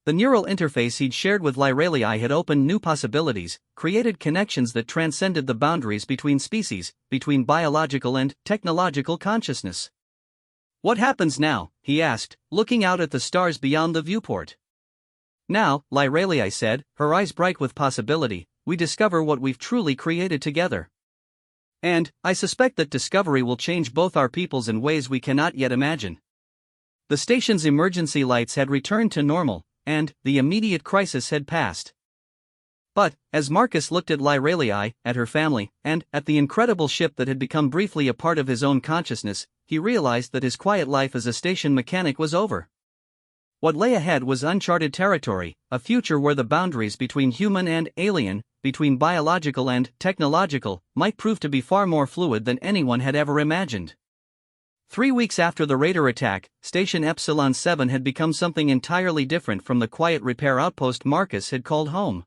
The neural interface he'd shared with Lyralii had opened new possibilities, created connections that transcended the boundaries between species, between biological and technological consciousness. "What happens now?" he asked, looking out at the stars beyond the viewport. "Now," Lyralii said, her eyes bright with possibility, "we discover what we've truly created together. And I suspect that discovery will change both our peoples in ways we cannot yet imagine." The station's emergency lights had returned to normal, and the immediate crisis had passed. But, as Marcus looked at Lyralii, at her family, and at the incredible ship that had become briefly a part of his own consciousness, he realized that his quiet life as a station mechanic was over. What lay ahead was uncharted territory, a future where the boundaries between human and alien, between biological and technological, might prove to be far more fluid than anyone had ever imagined. 3 weeks after the raider attack, Station Epsilon 7 had become something entirely different from the quiet repair outpost Marcus had called home.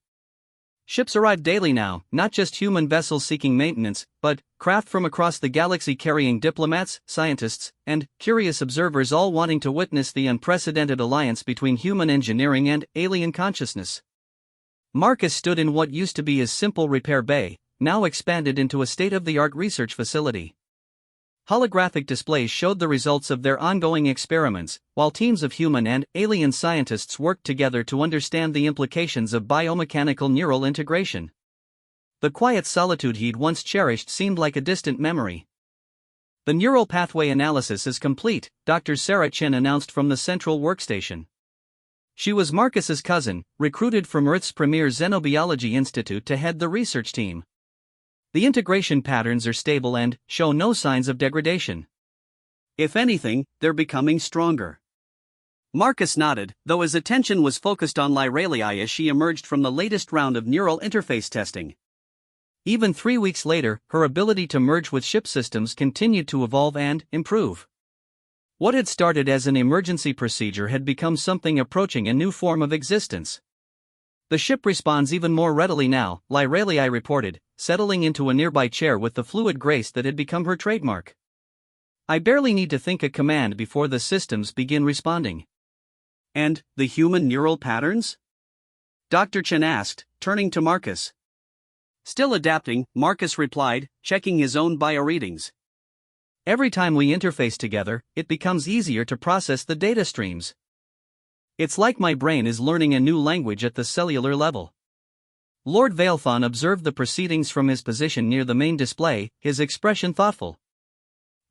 Ships arrived daily now, not just human vessels seeking maintenance, but craft from across the galaxy carrying diplomats, scientists, and curious observers, all wanting to witness the unprecedented alliance between human engineering and alien consciousness. Marcus stood in what used to be his simple repair bay, now expanded into a state-of-the-art research facility. Holographic displays showed the results of their ongoing experiments, while teams of human and alien scientists worked together to understand the implications of biomechanical neural integration. The quiet solitude he'd once cherished seemed like a distant memory. "The neural pathway analysis is complete," Dr. Sarah Chin announced from the central workstation. She was Marcus's cousin, recruited from Earth's premier Xenobiology Institute to head the research team. "The integration patterns are stable and show no signs of degradation. If anything, they're becoming stronger." Marcus nodded, though his attention was focused on Lyralii as she emerged from the latest round of neural interface testing. Even 3 weeks later, her ability to merge with ship systems continued to evolve and improve. What had started as an emergency procedure had become something approaching a new form of existence. "The ship responds even more readily now," Lyralii reported, settling into a nearby chair with the fluid grace that had become her trademark. "I barely need to think a command before the systems begin responding." "And the human neural patterns?" Dr. Chen asked, turning to Marcus. "Still adapting," Marcus replied, checking his own bioreadings. "Every time we interface together, it becomes easier to process the data streams. It's like my brain is learning a new language at the cellular level." Lord Vailthon observed the proceedings from his position near the main display, his expression thoughtful.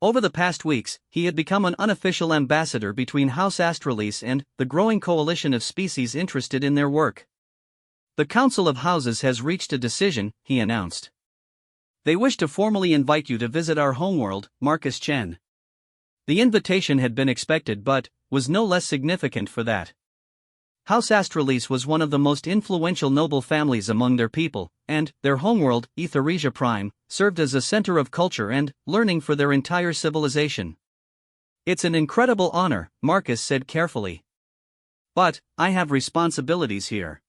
Over the past weeks, he had become an unofficial ambassador between House Astralis and the growing coalition of species interested in their work. "The Council of Houses has reached a decision," he announced. "They wish to formally invite you to visit our homeworld, Marcus Chen." The invitation had been expected but was no less significant for that. House Astralis was one of the most influential noble families among their people, and their homeworld, Etheresia Prime, served as a center of culture and learning for their entire civilization. "It's an incredible honor," Marcus said carefully. "But I have responsibilities here.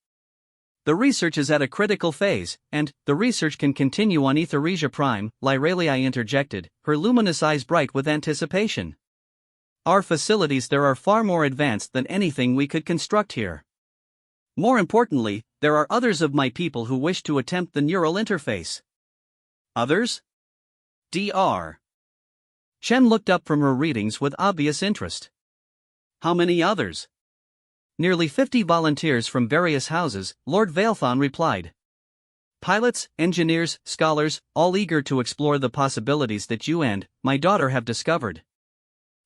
The research is at a critical phase, and the research can continue on Etheresia Prime," Lyralii interjected, her luminous eyes bright with anticipation. "Our facilities there are far more advanced than anything we could construct here. More importantly, there are others of my people who wish to attempt the neural interface." "Others?" Dr. Chen looked up from her readings with obvious interest. "How many others?" "Nearly 50 volunteers from various houses," Lord Vailthon replied. "Pilots, engineers, scholars, all eager to explore the possibilities that you and my daughter have discovered.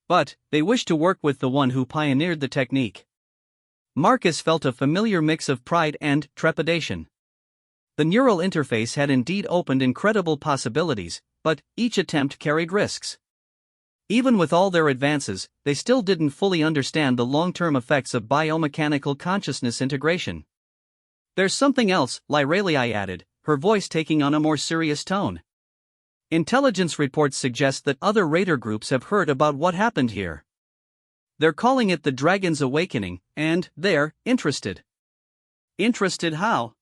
But they wish to work with the one who pioneered the technique." Marcus felt a familiar mix of pride and trepidation. The neural interface had indeed opened incredible possibilities, but each attempt carried risks. Even with all their advances, they still didn't fully understand the long-term effects of biomechanical consciousness integration. "There's something else," Lyralii added, her voice taking on a more serious tone. "Intelligence reports suggest that other raider groups have heard about what happened here. They're calling it the Dragon's Awakening, and they're interested." "Interested how?"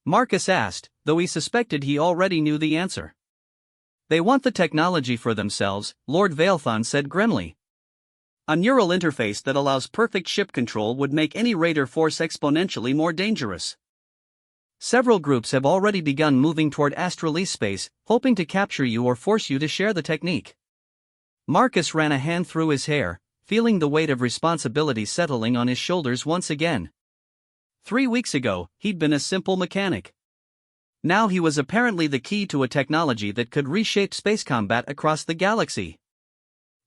Marcus asked, though he suspected he already knew the answer. "They want the technology for themselves," Lord Vailthon said grimly. "A neural interface that allows perfect ship control would make any raider force exponentially more dangerous. Several groups have already begun moving toward astralease space, hoping to capture you or force you to share the technique." Marcus ran a hand through his hair, feeling the weight of responsibility settling on his shoulders once again. 3 weeks ago, he'd been a simple mechanic. Now he was apparently the key to a technology that could reshape space combat across the galaxy.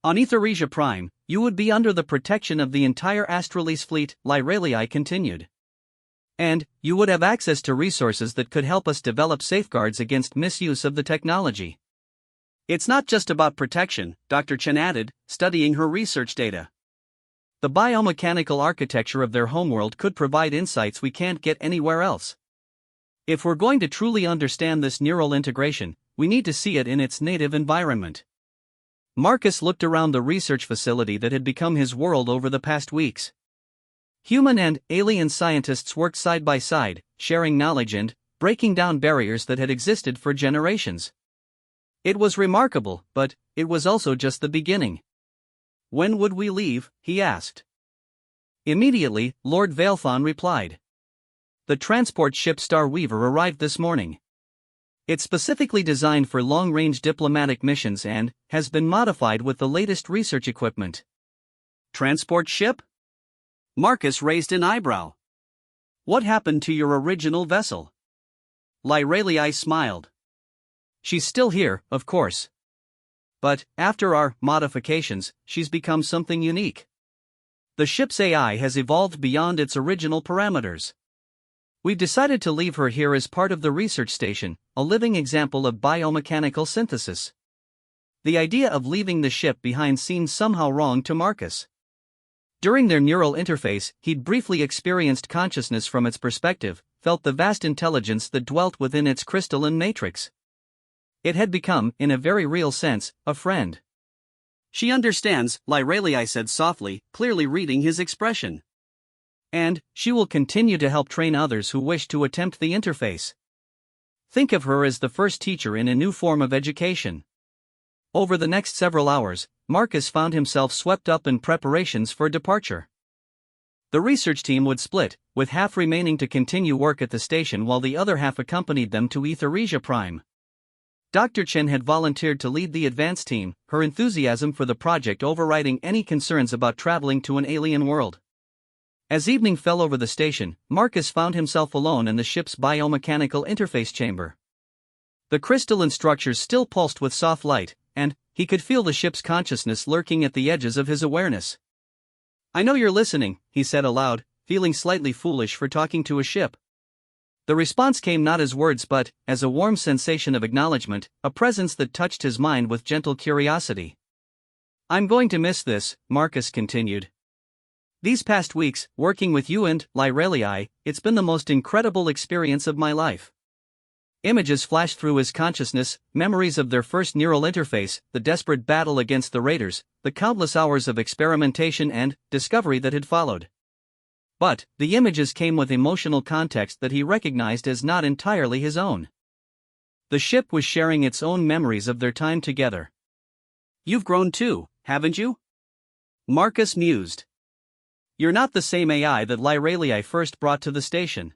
"On Etheresia Prime, you would be under the protection of the entire Astralease fleet," Lyralii continued. "And you would have access to resources that could help us develop safeguards against misuse of the technology." "It's not just about protection," Dr. Chen added, studying her research data. "The biomechanical architecture of their homeworld could provide insights we can't get anywhere else. If we're going to truly understand this neural integration, we need to see it in its native environment." Marcus looked around the research facility that had become his world over the past weeks. Human and alien scientists worked side by side, sharing knowledge and breaking down barriers that had existed for generations. It was remarkable, but it was also just the beginning. "When would we leave?" he asked. "Immediately," Lord Vailthon replied. "The transport ship Star Weaver arrived this morning. It's specifically designed for long-range diplomatic missions and has been modified with the latest research equipment." "Transport ship?" Marcus raised an eyebrow. "What happened to your original vessel?" Lyralii smiled. "She's still here, of course. But, after our modifications, she's become something unique. The ship's AI has evolved beyond its original parameters. We've decided to leave her here as part of the research station, a living example of biomechanical synthesis." The idea of leaving the ship behind seemed somehow wrong to Marcus. During their neural interface, he'd briefly experienced consciousness from its perspective, felt the vast intelligence that dwelt within its crystalline matrix. It had become, in a very real sense, a friend. "She understands," Lyralii said softly, clearly reading his expression. "And she will continue to help train others who wish to attempt the interface. Think of her as the first teacher in a new form of education." Over the next several hours, Marcus found himself swept up in preparations for departure. The research team would split, with half remaining to continue work at the station while the other half accompanied them to Etheresia Prime. Dr. Chen had volunteered to lead the advance team, her enthusiasm for the project overriding any concerns about traveling to an alien world. As evening fell over the station, Marcus found himself alone in the ship's biomechanical interface chamber. The crystalline structures still pulsed with soft light, and he could feel the ship's consciousness lurking at the edges of his awareness. "I know you're listening," he said aloud, feeling slightly foolish for talking to a ship. The response came not as words but as a warm sensation of acknowledgement, a presence that touched his mind with gentle curiosity. "I'm going to miss this," Marcus continued. "These past weeks, working with you and Lyralii, it's been the most incredible experience of my life." Images flashed through his consciousness, memories of their first neural interface, the desperate battle against the raiders, the countless hours of experimentation and discovery that had followed. But the images came with emotional context that he recognized as not entirely his own. The ship was sharing its own memories of their time together. "You've grown too, haven't you?" Marcus mused. "You're not the same AI that Lyralii first brought to the station."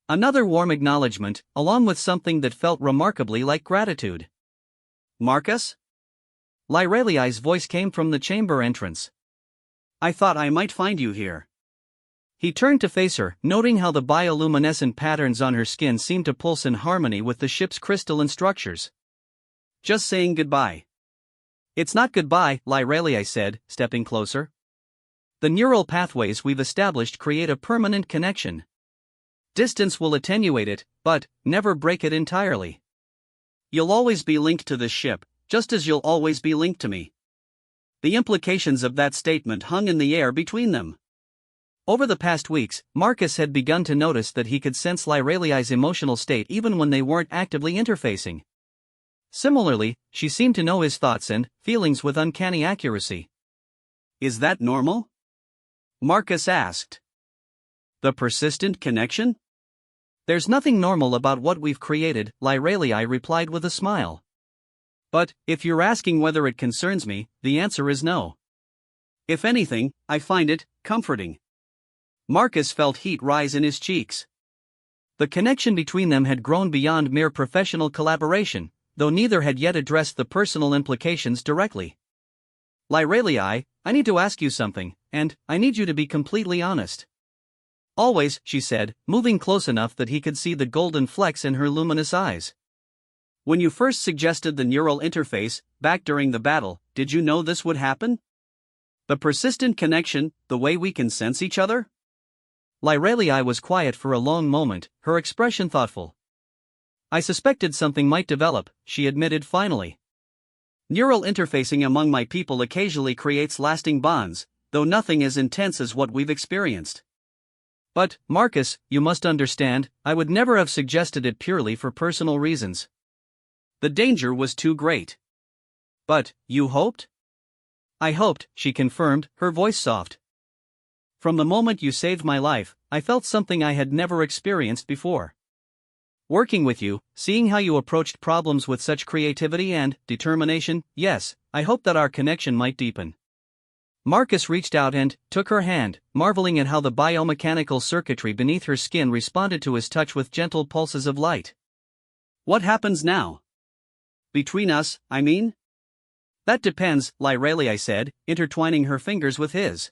Another warm acknowledgement, along with something that felt remarkably like gratitude. "Marcus?" Lyralii's voice came from the chamber entrance. "I thought I might find you here." He turned to face her, noting how the bioluminescent patterns on her skin seemed to pulse in harmony with the ship's crystalline structures. "Just saying goodbye." "It's not goodbye," Lyralii said, stepping closer. "The neural pathways we've established create a permanent connection. Distance will attenuate it, but never break it entirely. You'll always be linked to this ship, just as you'll always be linked to me." The implications of that statement hung in the air between them. Over the past weeks, Marcus had begun to notice that he could sense Lyraliai's emotional state even when they weren't actively interfacing. Similarly, she seemed to know his thoughts and feelings with uncanny accuracy. "Is that normal?" Marcus asked. "The persistent connection?" "There's nothing normal about what we've created," Lyraliai replied with a smile. "But, if you're asking whether it concerns me, the answer is no. If anything, I find it comforting." Marcus felt heat rise in his cheeks. The connection between them had grown beyond mere professional collaboration, though neither had yet addressed the personal implications directly. "Lyraliai, I need to ask you something, and I need you to be completely honest." "Always," she said, moving close enough that he could see the golden flecks in her luminous eyes. "When you first suggested the neural interface, back during the battle, did you know this would happen? The persistent connection, the way we can sense each other?" Lyraliai was quiet for a long moment, her expression thoughtful. "I suspected something might develop," she admitted finally. "Neural interfacing among my people occasionally creates lasting bonds, though nothing as intense as what we've experienced. But, Marcus, you must understand, I would never have suggested it purely for personal reasons. The danger was too great." "But, you hoped?" "I hoped," she confirmed, her voice soft. "From the moment you saved my life, I felt something I had never experienced before. Working with you, seeing how you approached problems with such creativity and determination, yes, I hoped that our connection might deepen." Marcus reached out and took her hand, marveling at how the biomechanical circuitry beneath her skin responded to his touch with gentle pulses of light. "What happens now? Between us, I mean?" "That depends," Lyraliai said, intertwining her fingers with his.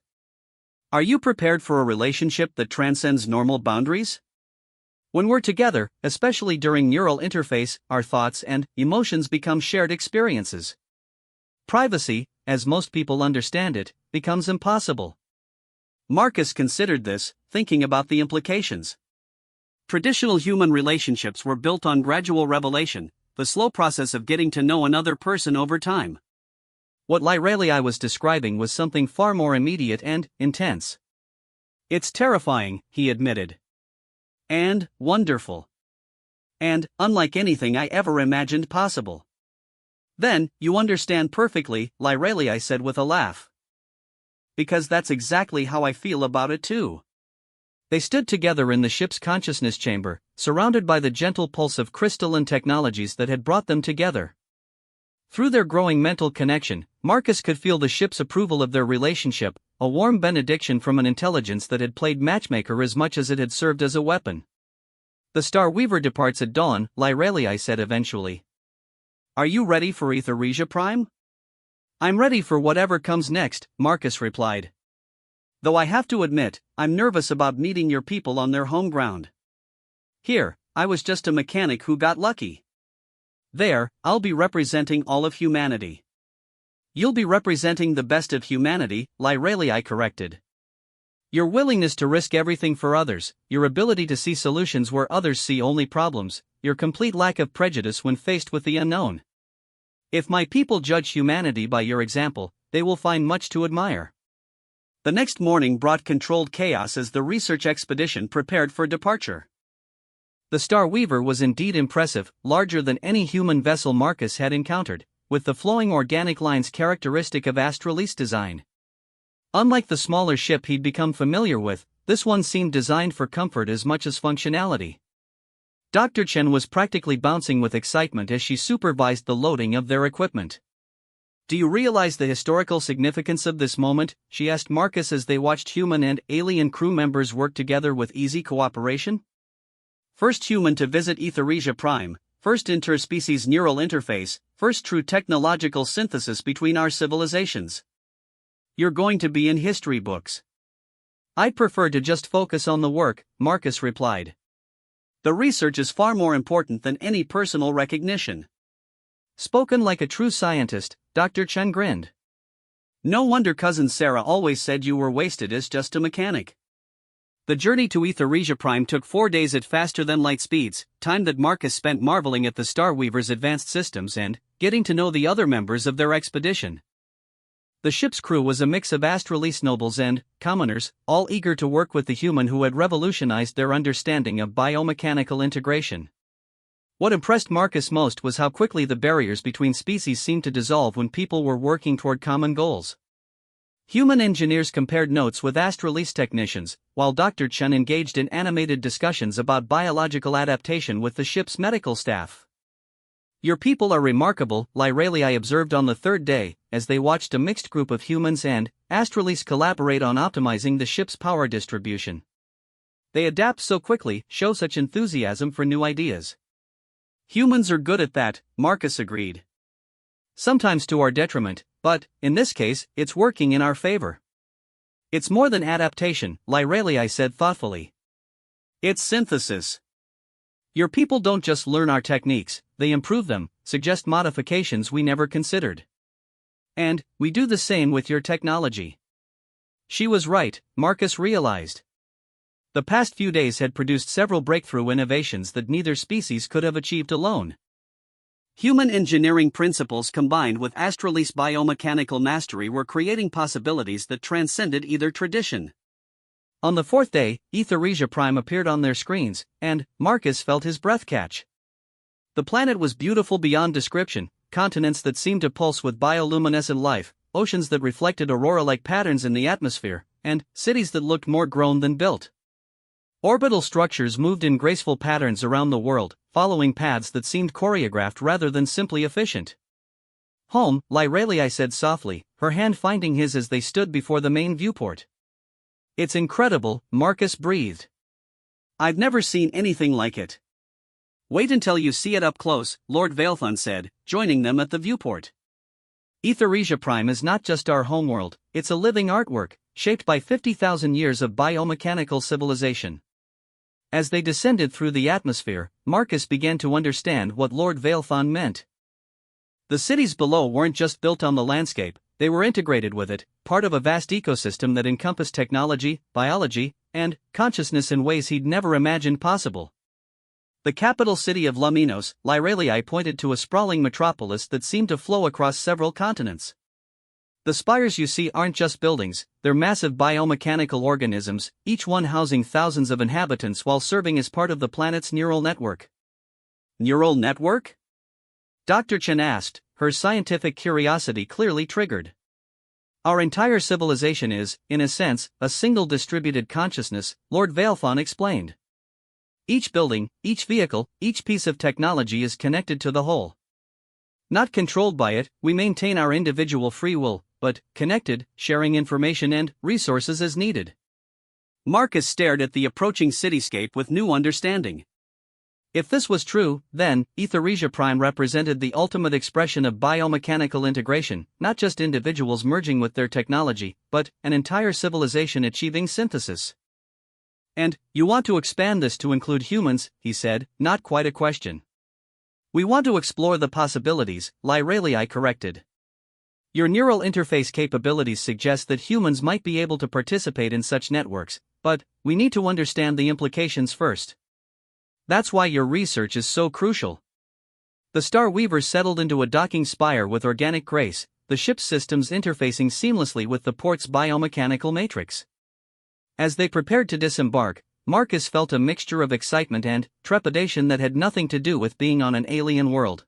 "Are you prepared for a relationship that transcends normal boundaries? When we're together, especially during neural interface, our thoughts and emotions become shared experiences. Privacy, as most people understand it, becomes impossible." Marcus considered this, thinking about the implications. Traditional human relationships were built on gradual revelation, the slow process of getting to know another person over time. What Lyraliai was describing was something far more immediate and intense. "It's terrifying," he admitted. "And wonderful. And unlike anything I ever imagined possible." "Then, you understand perfectly," Lyraliai said with a laugh. "Because that's exactly how I feel about it too." They stood together in the ship's consciousness chamber, surrounded by the gentle pulse of crystalline technologies that had brought them together. Through their growing mental connection, Marcus could feel the ship's approval of their relationship, a warm benediction from an intelligence that had played matchmaker as much as it had served as a weapon. "The Star Weaver departs at dawn," Lyraliai said eventually. "Are you ready for Aetheresia Prime?" "I'm ready for whatever comes next," Marcus replied. "Though I have to admit, I'm nervous about meeting your people on their home ground. Here, I was just a mechanic who got lucky. There, I'll be representing all of humanity." "You'll be representing the best of humanity," Lyraliai corrected. "Your willingness to risk everything for others, your ability to see solutions where others see only problems, your complete lack of prejudice when faced with the unknown. If my people judge humanity by your example, they will find much to admire." The next morning brought controlled chaos as the research expedition prepared for departure. The Star Weaver was indeed impressive, larger than any human vessel Marcus had encountered, with the flowing organic lines characteristic of Astralese design. Unlike the smaller ship he'd become familiar with, this one seemed designed for comfort as much as functionality. Dr. Chen was practically bouncing with excitement as she supervised the loading of their equipment. "Do you realize the historical significance of this moment?" she asked Marcus as they watched human and alien crew members work together with easy cooperation. "First human to visit Aetheresia Prime, first interspecies neural interface, first true technological synthesis between our civilizations. You're going to be in history books." "I'd prefer to just focus on the work," Marcus replied. "The research is far more important than any personal recognition." Spoken like a true scientist, Dr. Chen grinned. "No wonder Cousin Sarah always said you were wasted as just a mechanic." The journey to Aetheresia Prime took 4 days at faster-than-light speeds, time that Marcus spent marveling at the Star Weaver's advanced systems and getting to know the other members of their expedition. The ship's crew was a mix of Astralese nobles and commoners, all eager to work with the human who had revolutionized their understanding of biomechanical integration. What impressed Marcus most was how quickly the barriers between species seemed to dissolve when people were working toward common goals. Human engineers compared notes with Astralese technicians, while Dr. Chen engaged in animated discussions about biological adaptation with the ship's medical staff. "Your people are remarkable," Lyralii observed on the third day, as they watched a mixed group of humans and Astralese collaborate on optimizing the ship's power distribution. "They adapt so quickly, show such enthusiasm for new ideas." "Humans are good at that," Marcus agreed. "Sometimes to our detriment, but, in this case, it's working in our favor." "It's more than adaptation," Lyralii said thoughtfully. "It's synthesis. Your people don't just learn our techniques, they improve them, suggest modifications we never considered. And we do the same with your technology." She was right, Marcus realized. The past few days had produced several breakthrough innovations that neither species could have achieved alone. Human engineering principles combined with Astralese biomechanical mastery were creating possibilities that transcended either tradition. On the fourth day, Etheresia Prime appeared on their screens, and Marcus felt his breath catch. The planet was beautiful beyond description, continents that seemed to pulse with bioluminescent life, oceans that reflected aurora-like patterns in the atmosphere, and cities that looked more grown than built. Orbital structures moved in graceful patterns around the world, following paths that seemed choreographed rather than simply efficient. "Home," Lyralii said softly, her hand finding his as they stood before the main viewport. "It's incredible," Marcus breathed. "I've never seen anything like it." "Wait until you see it up close," Lord Vailthon said, joining them at the viewport. "Etheresia Prime is not just our homeworld, it's a living artwork, shaped by 50,000 years of biomechanical civilization." As they descended through the atmosphere, Marcus began to understand what Lord Vailthon meant. The cities below weren't just built on the landscape, they were integrated with it, part of a vast ecosystem that encompassed technology, biology, and consciousness in ways he'd never imagined possible. The capital city of Luminos, Lyralii pointed to a sprawling metropolis that seemed to flow across several continents. "The spires you see aren't just buildings, they're massive biomechanical organisms, each one housing thousands of inhabitants while serving as part of the planet's neural network." "Neural network?" Dr. Chen asked, her scientific curiosity clearly triggered. "Our entire civilization is, in a sense, a single distributed consciousness," Lord Vailthon explained. "Each building, each vehicle, each piece of technology is connected to the whole. Not controlled by it, we maintain our individual free will, but connected, sharing information and resources as needed." Marcus stared at the approaching cityscape with new understanding. If this was true, then Etheresia Prime represented the ultimate expression of biomechanical integration, not just individuals merging with their technology, but an entire civilization achieving synthesis. "And you want to expand this to include humans," he said, not quite a question. "We want to explore the possibilities," Lyralii corrected. "Your neural interface capabilities suggest that humans might be able to participate in such networks, but we need to understand the implications first. That's why your research is so crucial." The Star Weaver settled into a docking spire with organic grace, the ship's systems interfacing seamlessly with the port's biomechanical matrix. As they prepared to disembark, Marcus felt a mixture of excitement and trepidation that had nothing to do with being on an alien world.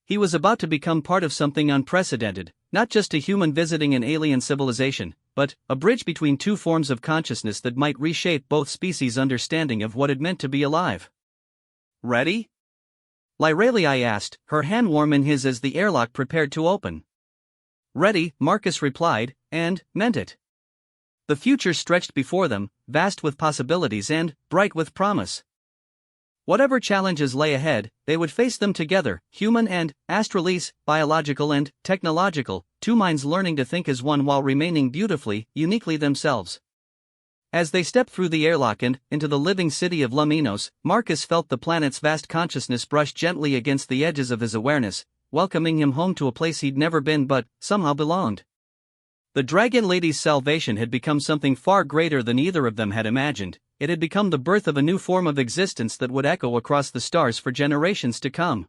He was about to become part of something unprecedented, not just a human visiting an alien civilization, but a bridge between two forms of consciousness that might reshape both species' understanding of what it meant to be alive. "Ready?" Lyralii asked, her hand warm in his as the airlock prepared to open. "Ready," Marcus replied, and meant it. The future stretched before them, vast with possibilities and bright with promise. Whatever challenges lay ahead, they would face them together, human and Astralese, biological and technological, two minds learning to think as one while remaining beautifully, uniquely themselves. As they stepped through the airlock and into the living city of Luminos, Marcus felt the planet's vast consciousness brush gently against the edges of his awareness, welcoming him home to a place he'd never been but somehow belonged. The Dragon Lady's salvation had become something far greater than either of them had imagined. It had become the birth of a new form of existence that would echo across the stars for generations to come.